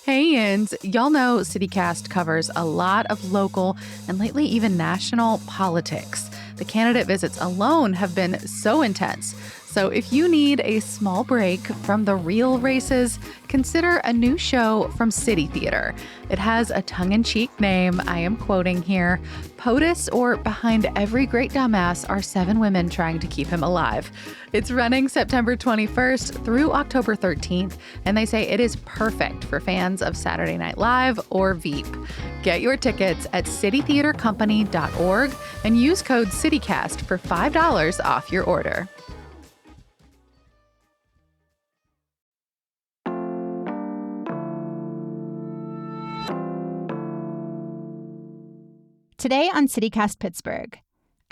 Hey, and y'all know CityCast covers a lot of local and lately even national politics. The candidate visits alone have been so intense. So if you need a small break from the real races, consider a new show from City Theater. It has a tongue-in-cheek name, I am quoting here. POTUS, or Behind Every Great Dumbass, are 7 women trying to keep him alive. It's running September 21st through October 13th, and they say it is perfect for fans of Saturday Night Live or Veep. Get your tickets at citytheatercompany.org and use code CityCast for $5 off your order. Today on CityCast Pittsburgh,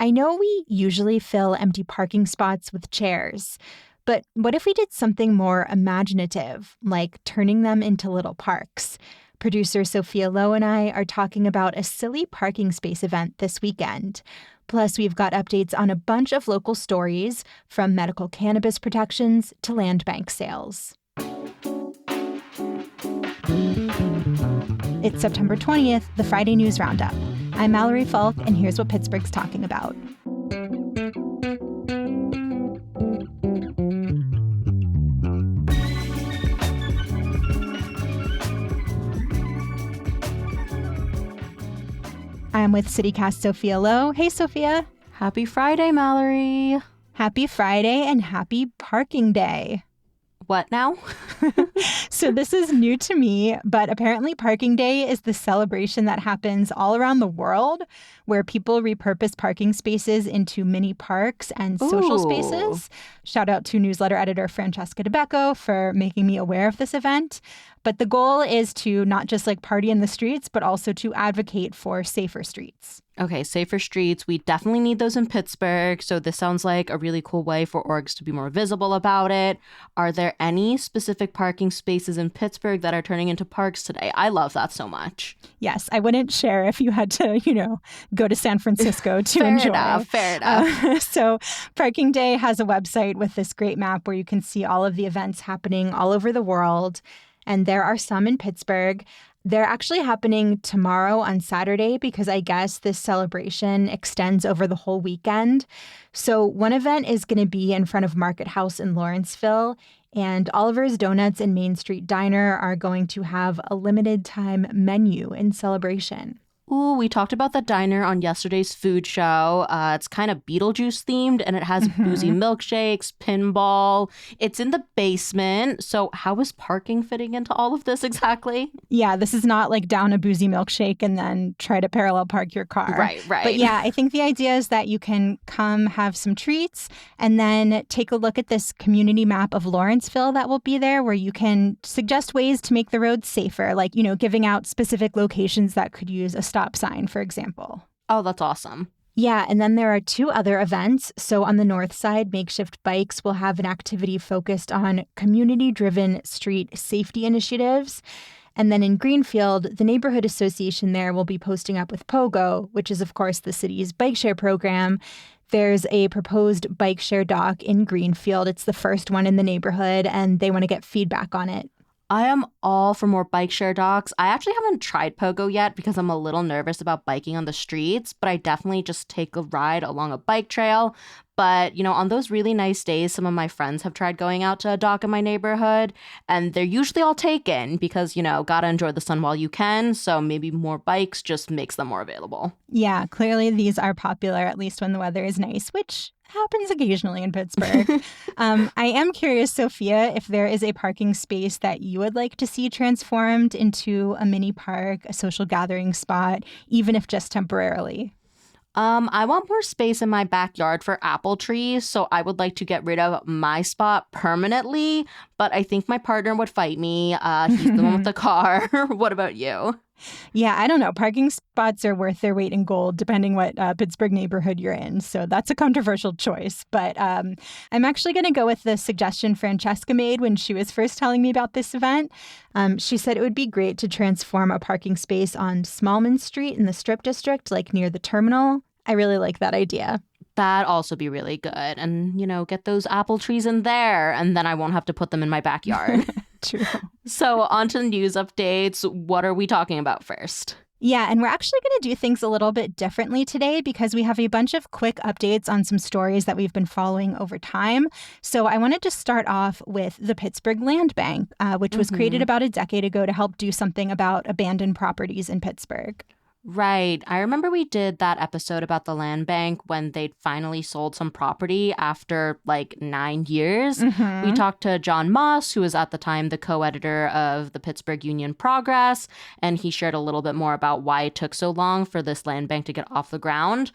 I know we usually fill empty parking spots with chairs, but what if we did something more imaginative, like turning them into little parks? Producer Sophia Lowe and I are talking about a silly parking space event this weekend. Plus, we've got updates on a bunch of local stories, from medical cannabis protections to land bank sales. It's September 20th, the Friday News Roundup. I'm Mallory Falk, and here's what Pittsburgh's talking about. I'm with CityCast Sophia Lowe. Hey, Sophia. Happy Friday, Mallory. Happy Friday and happy Parking Day. What now? So this is new to me, but apparently Parking Day is the celebration that happens all around the world where people repurpose parking spaces into mini parks and social spaces. Shout out to newsletter editor Francesca DeBecco for making me aware of this event. But the goal is to not just party in the streets, but also to advocate for safer streets. Okay, safer streets. We definitely need those in Pittsburgh. So this sounds like a really cool way for orgs to be more visible about it. Are there any specific parking spaces in Pittsburgh that are turning into parks today? I love that so much. Yes, I wouldn't share if you had to, go to San Francisco to enjoy. Fair enough. So Parking Day has a website with this great map where you can see all of the events happening all over the world. And there are some in Pittsburgh. They're actually happening tomorrow on Saturday because I guess this celebration extends over the whole weekend. So one event is going to be in front of Market House in Lawrenceville, and Oliver's Donuts and Main Street Diner are going to have a limited time menu in celebration. Ooh, we talked about the diner on yesterday's food show. It's kind of Beetlejuice themed, and it has boozy milkshakes, pinball. It's in the basement. So how is parking fitting into all of this exactly? Yeah, this is not down a boozy milkshake and then try to parallel park your car. Right. But yeah, I think the idea is that you can come have some treats and then take a look at this community map of Lawrenceville that will be there, where you can suggest ways to make the roads safer, giving out specific locations that could use a stop sign, for example. Oh, that's awesome. Yeah, and then there are 2 other events. So on the north side, Makeshift Bikes will have an activity focused on community-driven street safety initiatives. And then in Greenfield, the neighborhood association there will be posting up with Pogo, which is, of course, the city's bike share program. There's a proposed bike share dock in Greenfield. It's the first one in the neighborhood, and they want to get feedback on it. I am all for more bike share docks. I actually haven't tried Pogo yet because I'm a little nervous about biking on the streets, but I definitely just take a ride along a bike trail. But, on those really nice days, some of my friends have tried going out to a dock in my neighborhood, and they're usually all taken because, gotta enjoy the sun while you can. So maybe more bikes just makes them more available. Yeah, clearly these are popular, at least when the weather is nice, which happens occasionally in Pittsburgh. I am curious, Sophia, if there is a parking space that you would like to see transformed into a mini park, a social gathering spot, even if just temporarily. I want more space in my backyard for apple trees, so I would like to get rid of my spot permanently, but I think my partner would fight me. He's the one with the car. What about you? Yeah, I don't know. Parking spots are worth their weight in gold, depending what Pittsburgh neighborhood you're in. So that's a controversial choice. But I'm actually going to go with the suggestion Francesca made when she was first telling me about this event. She said it would be great to transform a parking space on Smallman Street in the Strip District, near the terminal. I really like that idea. That'd also be really good. And, get those apple trees in there, and then I won't have to put them in my backyard. True. So on to news updates. What are we talking about first? Yeah, and we're actually going to do things a little bit differently today because we have a bunch of quick updates on some stories that we've been following over time. So I wanted to start off with the Pittsburgh Land Bank, which was created about a decade ago to help do something about abandoned properties in Pittsburgh. Right. I remember we did that episode about the land bank when they'd finally sold some property after like 9 years. We talked to John Moss, who was at the time the co-editor of the Pittsburgh Union Progress, and he shared a little bit more about why it took so long for this land bank to get off the ground.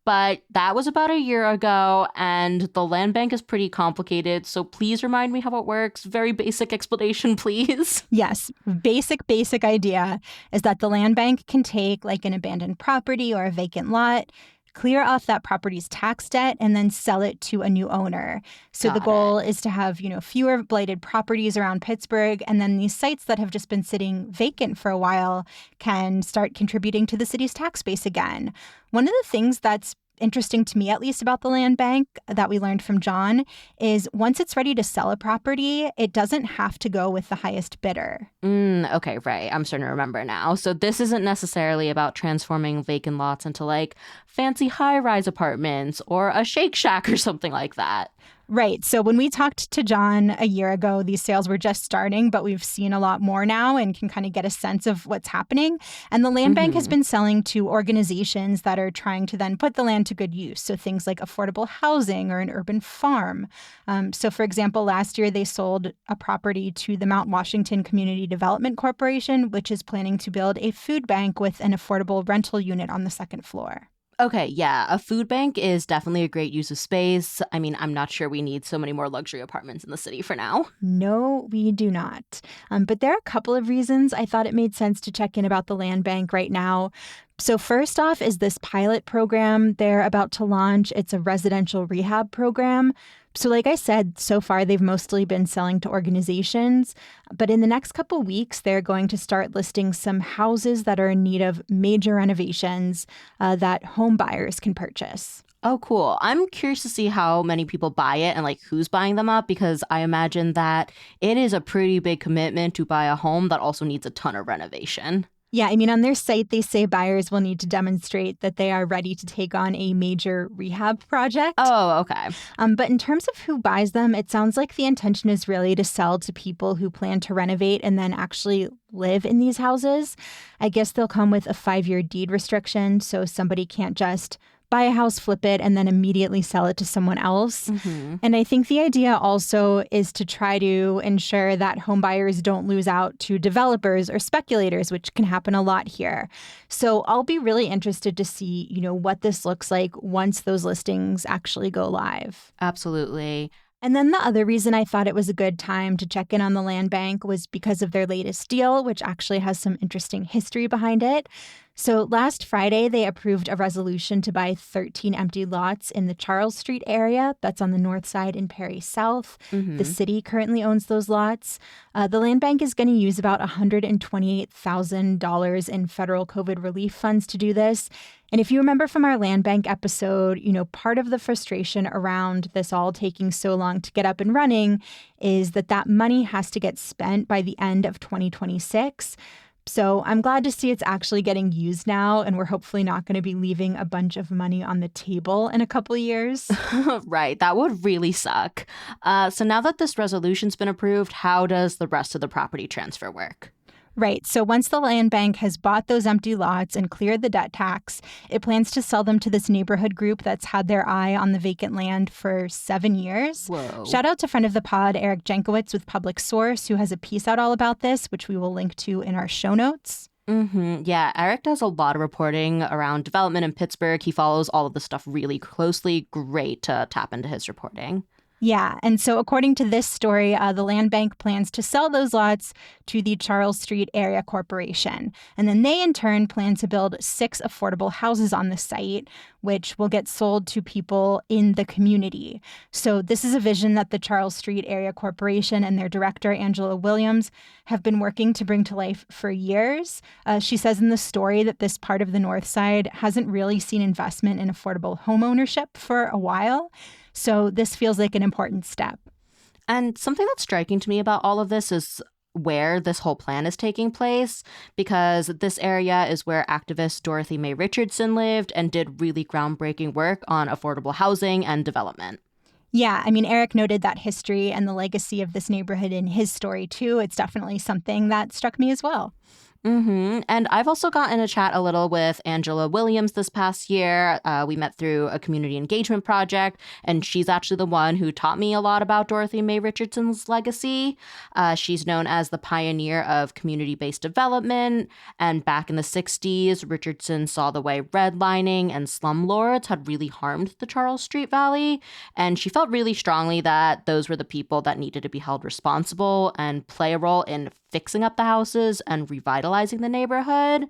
But that was about a year ago, and the land bank is pretty complicated, so please remind me how it works. Very basic explanation, please. Yes, basic idea is that the land bank can take like an abandoned property or a vacant lot, clear off that property's tax debt, and then sell it to a new owner. So the goal is to have, fewer blighted properties around Pittsburgh, and then these sites that have just been sitting vacant for a while can start contributing to the city's tax base again. One of the things that's interesting to me, at least, about the land bank that we learned from John is once it's ready to sell a property, it doesn't have to go with the highest bidder. Okay, right. I'm starting to remember now. So this isn't necessarily about transforming vacant lots into like fancy high-rise apartments or a Shake Shack or something like that. Right. So when we talked to John a year ago, these sales were just starting, but we've seen a lot more now and can kind of get a sense of what's happening. And the land bank has been selling to organizations that are trying to then put the land to good use. So things like affordable housing or an urban farm. So for example, last year they sold a property to the Mount Washington Community Development Corporation, which is planning to build a food bank with an affordable rental unit on the second floor. Okay, yeah, a food bank is definitely a great use of space. I mean, I'm not sure we need so many more luxury apartments in the city for now. No, we do not. But there are a couple of reasons I thought it made sense to check in about the land bank right now. So first off is this pilot program they're about to launch. It's a residential rehab program. So like I said, so far they've mostly been selling to organizations, but in the next couple weeks, they're going to start listing some houses that are in need of major renovations that home buyers can purchase. Oh, cool. I'm curious to see how many people buy it and like who's buying them up, because I imagine that it is a pretty big commitment to buy a home that also needs a ton of renovation. Yeah, I mean, on their site, they say buyers will need to demonstrate that they are ready to take on a major rehab project. Oh, okay. But in terms of who buys them, it sounds like the intention is really to sell to people who plan to renovate and then actually live in these houses. I guess they'll come with a 5-year deed restriction, so somebody can't just buy a house, flip it, and then immediately sell it to someone else. And I think the idea also is to try to ensure that home buyers don't lose out to developers or speculators, which can happen a lot here. So I'll be really interested to see, what this looks like once those listings actually go live. Absolutely. And then the other reason I thought it was a good time to check in on the land bank was because of their latest deal, which actually has some interesting history behind it. So last Friday, they approved a resolution to buy 13 empty lots in the Charles Street area. That's on the north side in Perry South. The city currently owns those lots. The land bank is going to use about $128,000 in federal COVID relief funds to do this. And if you remember from our land bank episode, part of the frustration around this all taking so long to get up and running is that money has to get spent by the end of 2026. So I'm glad to see it's actually getting used now, and we're hopefully not going to be leaving a bunch of money on the table in a couple of years. Right. That would really suck. So now that this resolution's been approved, how does the rest of the property transfer work? Right. So once the land bank has bought those empty lots and cleared the debt tax, it plans to sell them to this neighborhood group that's had their eye on the vacant land for 7 years. Whoa. Shout out to friend of the pod, Eric Jankowicz with Public Source, who has a piece out all about this, which we will link to in our show notes. Yeah, Eric does a lot of reporting around development in Pittsburgh. He follows all of this stuff really closely. Great to tap into his reporting. Yeah, and so according to this story, the land bank plans to sell those lots to the Charles Street Area Corporation. And then they, in turn, plan to build 6 affordable houses on the site, which will get sold to people in the community. So this is a vision that the Charles Street Area Corporation and their director, Angela Williams, have been working to bring to life for years. She says in the story that this part of the North Side hasn't really seen investment in affordable home ownership for a while. So this feels like an important step. And something that's striking to me about all of this is where this whole plan is taking place, because this area is where activist Dorothy Mae Richardson lived and did really groundbreaking work on affordable housing and development. Yeah, I mean, Eric noted that history and the legacy of this neighborhood in his story, too. It's definitely something that struck me as well. And I've also gotten to chat a little with Angela Williams this past year. We met through a community engagement project, and she's actually the one who taught me a lot about Dorothy Mae Richardson's legacy. She's known as the pioneer of community-based development, and back in the 60s, Richardson saw the way redlining and slumlords had really harmed the Charles Street Valley, and she felt really strongly that those were the people that needed to be held responsible and play a role in fixing up the houses and revitalizing the neighborhood.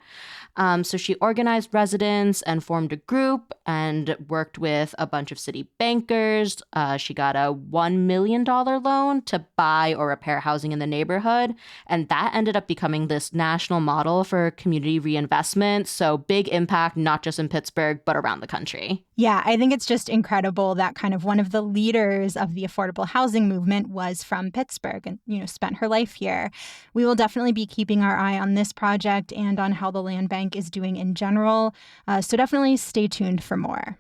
So she organized residents and formed a group and worked with a bunch of city bankers. She got a $1 million loan to buy or repair housing in the neighborhood. And that ended up becoming this national model for community reinvestment. So big impact, not just in Pittsburgh, but around the country. Yeah, I think it's just incredible that kind of one of the leaders of the affordable housing movement was from Pittsburgh and, spent her life here. We will definitely be keeping our eye on this project and on how the Land Bank is doing in general. So definitely stay tuned for more.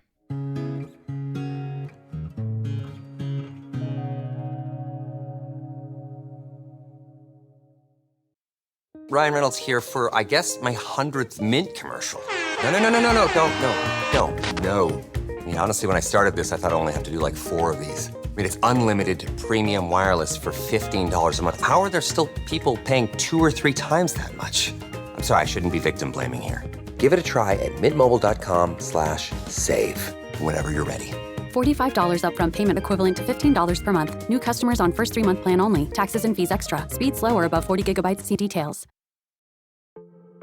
Ryan Reynolds here for, I guess, my 100th Mint commercial. No. I mean, honestly, when I started this, I thought I only have to do like 4 of these. I mean, it's unlimited premium wireless for $15 a month. How are there still people paying 2 or 3 times that much? I'm sorry, I shouldn't be victim blaming here. Give it a try at mintmobile.com/save. Whenever you're ready. $45 upfront payment equivalent to $15 per month. New customers on first 3-month plan only. Taxes and fees extra. Speed slower above 40 gigabytes. See details.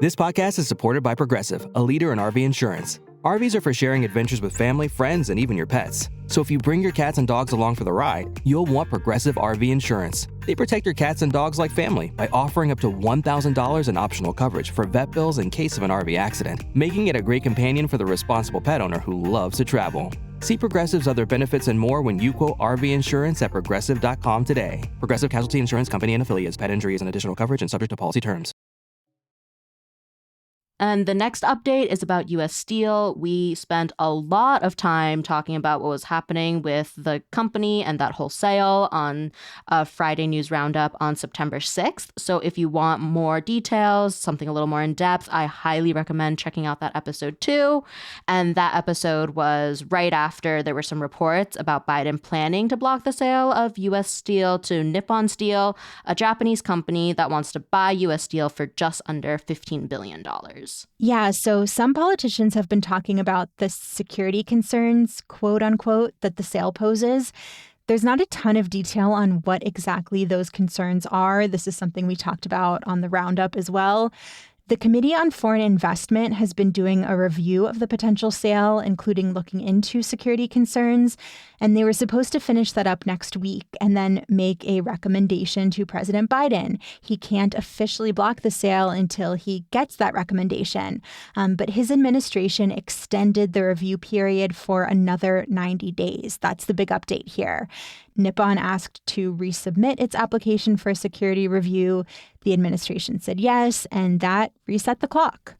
This podcast is supported by Progressive, a leader in RV insurance. RVs are for sharing adventures with family, friends, and even your pets. So if you bring your cats and dogs along for the ride, you'll want Progressive RV insurance. They protect your cats and dogs like family by offering up to $1,000 in optional coverage for vet bills in case of an RV accident, making it a great companion for the responsible pet owner who loves to travel. See Progressive's other benefits and more when you quote RV insurance at Progressive.com today. Progressive Casualty Insurance Company and Affiliates. Pet injuries and additional coverage and subject to policy terms. And the next update is about U.S. Steel. We spent a lot of time talking about what was happening with the company and that whole sale on a Friday News Roundup on September 6th. So if you want more details, something a little more in depth, I highly recommend checking out that episode too. And that episode was right after there were some reports about Biden planning to block the sale of U.S. Steel to Nippon Steel, a Japanese company that wants to buy U.S. Steel for just under $15 billion. Yeah, so some politicians have been talking about the security concerns, quote unquote, that the sale poses. There's not a ton of detail on what exactly those concerns are. This is something we talked about on the Roundup as well. The Committee on Foreign Investment has been doing a review of the potential sale, including looking into security concerns, and they were supposed to finish that up next week and then make a recommendation to President Biden. He can't officially block the sale until he gets that recommendation, but his administration extended the review period for another 90 days. That's the big update here. Nippon asked to resubmit its application for a security review. The administration said yes, and that reset the clock.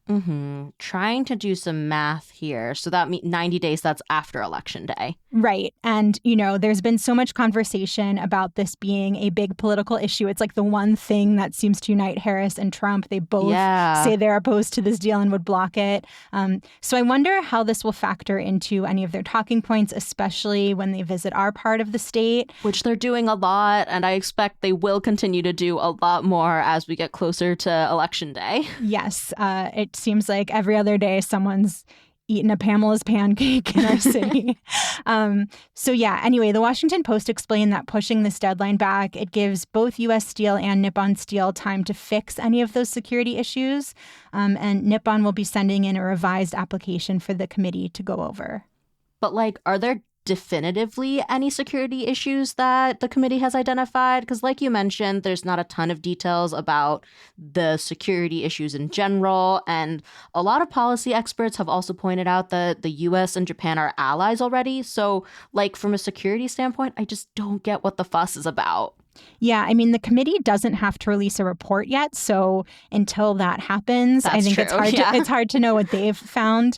Trying to do some math here. So that means 90 days, that's after Election Day. Right. And, there's been so much conversation about this being a big political issue. It's like the one thing that seems to unite Harris and Trump. They both say they're opposed to this deal and would block it. So I wonder how this will factor into any of their talking points, especially when they visit our part of the state. Which they're doing a lot, and I expect they will continue to do a lot more as we get closer to Election Day. Yes. It seems like every other day someone's eaten a Pamela's pancake in our city. Anyway, the Washington Post explained that pushing this deadline back, it gives both U.S. Steel and Nippon Steel time to fix any of those security issues. And Nippon will be sending in a revised application for the committee to go over. But are there definitively any security issues that the committee has identified? Because like you mentioned, there's not a ton of details about the security issues in general. And a lot of policy experts have also pointed out that the US and Japan are allies already. So from a security standpoint, I just don't get what the fuss is about. Yeah, I mean, the committee doesn't have to release a report yet. So until that happens, I think true. it's hard to know what they've found.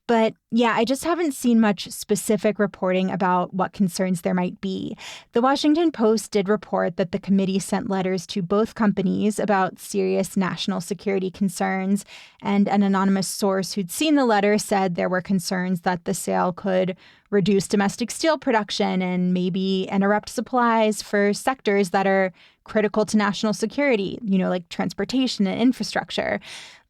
But yeah, I just haven't seen much specific reporting about what concerns there might be. The Washington Post did report that the committee sent letters to both companies about serious national security concerns, and an anonymous source who'd seen the letter said there were concerns that the sale could reduce domestic steel production and maybe interrupt supplies for sectors that are critical to national security, like transportation and infrastructure.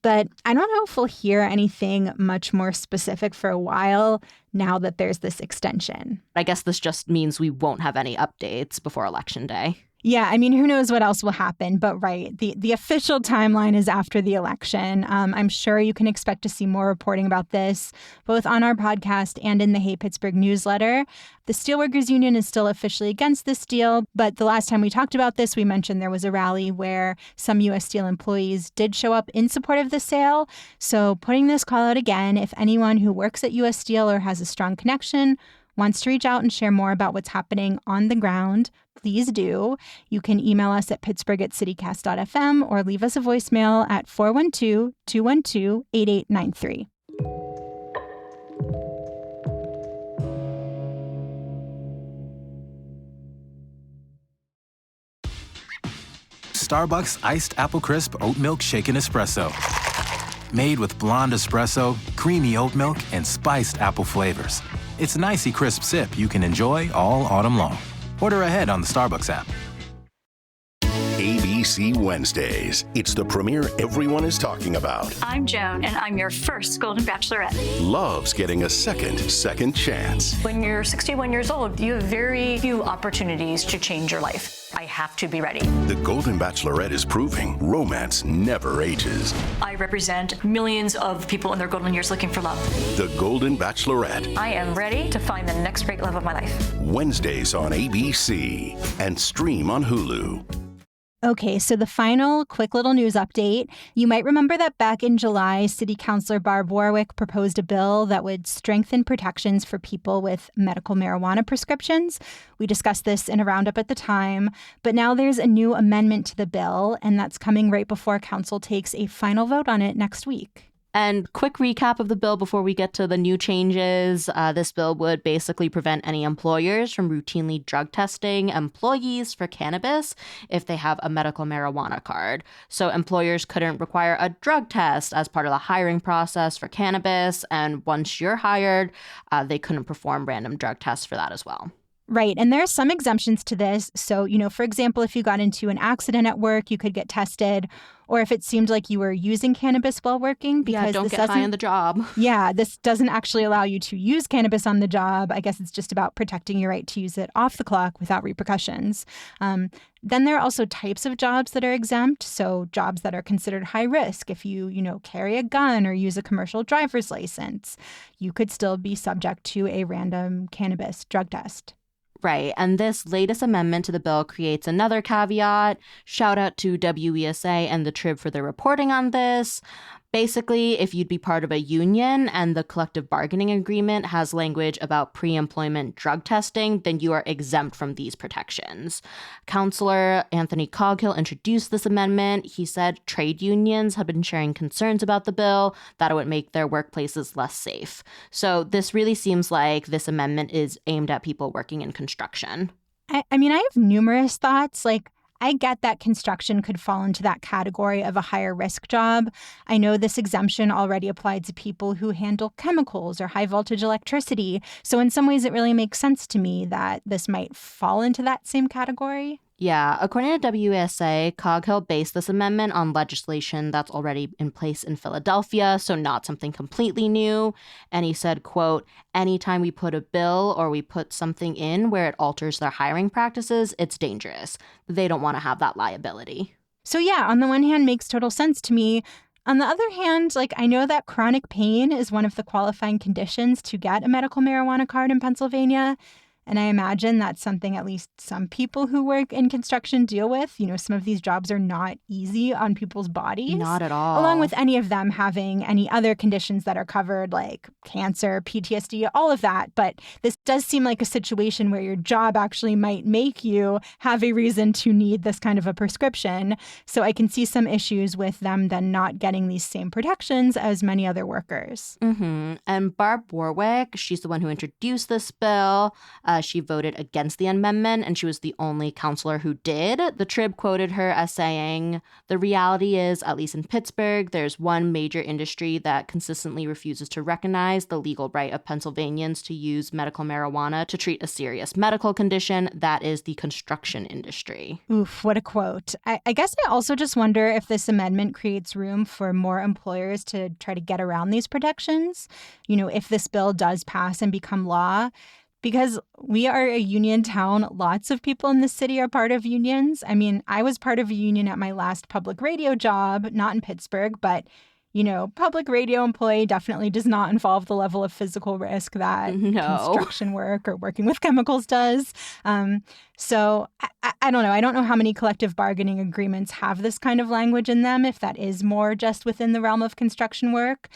But I don't know if we'll hear anything much more specific for a while now that there's this extension. I guess this just means we won't have any updates before Election Day. Yeah, I mean, who knows what else will happen, but right, the official timeline is after the election. I'm sure you can expect to see more reporting about this, both on our podcast and in the Hey Pittsburgh newsletter. The Steelworkers Union is still officially against this deal, but the last time we talked about this, we mentioned there was a rally where some U.S. Steel employees did show up in support of the sale. So putting this call out again, if anyone who works at U.S. Steel or has a strong connection wants to reach out and share more about what's happening on the ground, please do. You can email us at pittsburgh@citycast.fm or leave us a voicemail at 412-212-8893. Starbucks Iced Apple Crisp Oat Milk Shaken Espresso. Made with blonde espresso, creamy oat milk, and spiced apple flavors. It's an icy crisp sip you can enjoy all autumn long. Order ahead on the Starbucks app. ABC Wednesdays. It's the premiere everyone is talking about. I'm Joan, and I'm your first Golden Bachelorette. Loves getting a second chance. When you're 61 years old, you have very few opportunities to change your life. I have to be ready. The Golden Bachelorette is proving romance never ages. I represent millions of people in their golden years looking for love. The Golden Bachelorette. I am ready to find the next great love of my life. Wednesdays on ABC and stream on Hulu. Okay, so the final quick little news update. You might remember that back in July, City Councilor Barb Warwick proposed a bill that would strengthen protections for people with medical marijuana prescriptions. We discussed this in a roundup at the time, but now there's a new amendment to the bill, and that's coming right before Council takes a final vote on it next week. And quick recap of the bill before we get to the new changes. This bill would basically prevent any employers from routinely drug testing employees for cannabis if they have a medical marijuana card. So employers couldn't require a drug test as part of the hiring process for cannabis. And once you're hired, they couldn't perform random drug tests for that as well. Right. And there are some exemptions to this. So, for example, if you got into an accident at work, you could get tested. Or if it seemed like you were using cannabis while working. Because don't get high on the job. Yeah, this doesn't actually allow you to use cannabis on the job. I guess it's just about protecting your right to use it off the clock without repercussions. Then there are also types of jobs that are exempt. So jobs that are considered high risk. If you, carry a gun or use a commercial driver's license, you could still be subject to a random cannabis drug test. Right. And this latest amendment to the bill creates another caveat. Shout out to WESA and the Trib for their reporting on this. Basically, if you'd be part of a union and the collective bargaining agreement has language about pre-employment drug testing, then you are exempt from these protections. Councilor Anthony Coghill introduced this amendment. He said trade unions have been sharing concerns about the bill, that it would make their workplaces less safe. So this really seems like this amendment is aimed at people working in construction. I have numerous thoughts. I get that construction could fall into that category of a higher risk job. I know this exemption already applied to people who handle chemicals or high voltage electricity. So in some ways, it really makes sense to me that this might fall into that same category. Yeah, according to WESA, Coghill based this amendment on legislation that's already in place in Philadelphia, so not something completely new. And he said, quote, anytime we put a bill or we put something in where it alters their hiring practices, it's dangerous. They don't want to have that liability. So yeah, on the one hand, makes total sense to me. On the other hand, I know that chronic pain is one of the qualifying conditions to get a medical marijuana card in Pennsylvania. And I imagine that's something at least some people who work in construction deal with. Some of these jobs are not easy on people's bodies. Not at all. Along with any of them having any other conditions that are covered, like cancer, PTSD, all of that. But this does seem like a situation where your job actually might make you have a reason to need this kind of a prescription. So I can see some issues with them then not getting these same protections as many other workers. And Barb Warwick, she's the one who introduced this bill. She voted against the amendment, and she was the only counselor who did. The Trib quoted her as saying, "The reality is, at least in Pittsburgh, there's one major industry that consistently refuses to recognize the legal right of Pennsylvanians to use medical marijuana to treat a serious medical condition. That is the construction industry." Oof, what a quote. I guess I also just wonder if this amendment creates room for more employers to try to get around these protections, if this bill does pass and become law. Because we are a union town, lots of people in the city are part of unions. I mean, I was part of a union at my last public radio job, not in Pittsburgh, but public radio employee definitely does not involve the level of physical risk that construction work or working with chemicals does. So I don't know. I don't know how many collective bargaining agreements have this kind of language in them, if that is more just within the realm of construction work.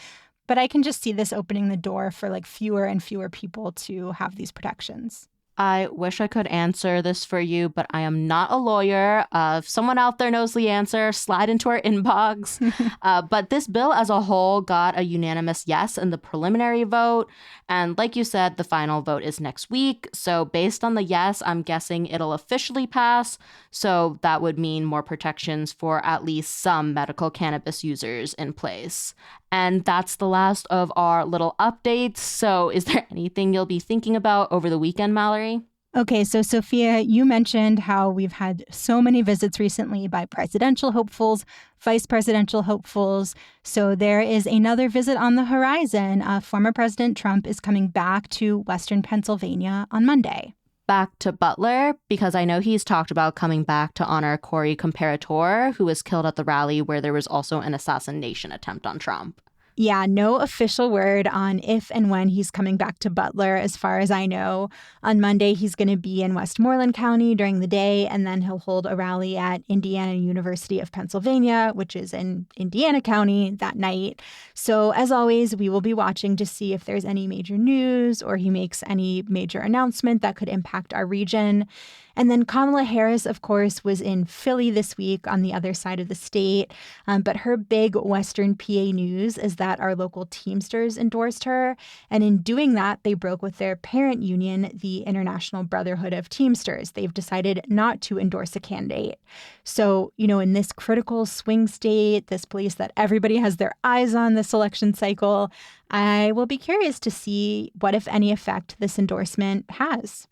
But I can just see this opening the door for fewer and fewer people to have these protections. I wish I could answer this for you, but I am not a lawyer. If someone out there knows the answer, slide into our inbox. But this bill as a whole got a unanimous yes in the preliminary vote. And like you said, the final vote is next week. So based on the yes, I'm guessing it'll officially pass. So that would mean more protections for at least some medical cannabis users in place. And that's the last of our little updates. So is there anything you'll be thinking about over the weekend, Mallory? Okay, so Sophia, you mentioned how we've had so many visits recently by presidential hopefuls, vice presidential hopefuls. So there is another visit on the horizon. Former President Trump is coming back to Western Pennsylvania on Monday. Back to Butler, because I know he's talked about coming back to honor Corey Comparator, who was killed at the rally where there was also an assassination attempt on Trump. Yeah, no official word on if and when he's coming back to Butler, as far as I know. On Monday, he's going to be in Westmoreland County during the day, and then he'll hold a rally at Indiana University of Pennsylvania, which is in Indiana County, that night. So as always, we will be watching to see if there's any major news or he makes any major announcement that could impact our region. And then Kamala Harris, of course, was in Philly this week on the other side of the state. But her big Western PA news is that our local Teamsters endorsed her. And in doing that, they broke with their parent union, the International Brotherhood of Teamsters. They've decided not to endorse a candidate. So, in this critical swing state, this place that everybody has their eyes on this election cycle, I will be curious to see what, if any, effect this endorsement has.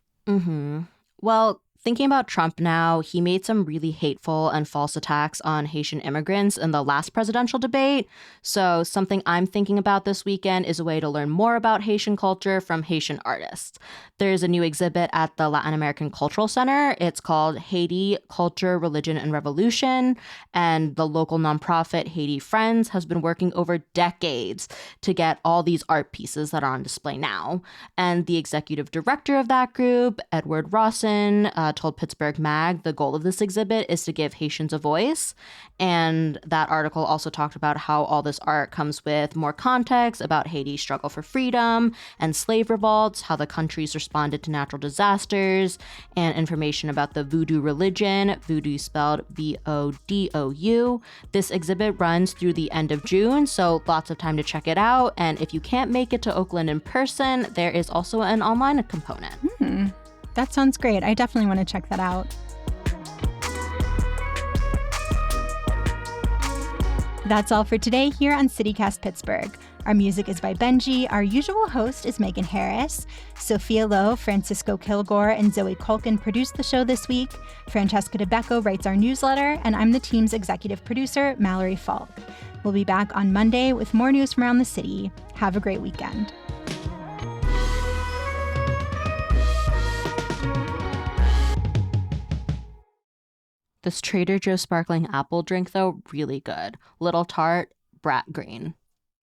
Well, thinking about Trump now, he made some really hateful and false attacks on Haitian immigrants in the last presidential debate. So something I'm thinking about this weekend is a way to learn more about Haitian culture from Haitian artists. There's a new exhibit at the Latin American Cultural Center. It's called Haiti, Culture, Religion, and Revolution. And the local nonprofit Haiti Friends has been working over decades to get all these art pieces that are on display now. And the executive director of that group, Edward Rawson, told Pittsburgh Mag the goal of this exhibit is to give Haitians a voice. And that article also talked about how all this art comes with more context about Haiti's struggle for freedom and slave revolts, how the country's responded to natural disasters, and information about the voodoo religion, voodoo spelled V-O-D-O-U. This exhibit runs through the end of June, so lots of time to check it out. And if you can't make it to Oakland in person, there is also an online component. That sounds great. I definitely want to check that out. That's all for today here on CityCast Pittsburgh. Our music is by Benji. Our usual host is Megan Harris. Sophia Lowe, Francisco Kilgore, and Zoe Culkin produced the show this week. Francesca DeBecco writes our newsletter, and I'm the team's executive producer, Mallory Falk. We'll be back on Monday with more news from around the city. Have a great weekend. This Trader Joe's sparkling apple drink, though, really good. Little tart, brat green.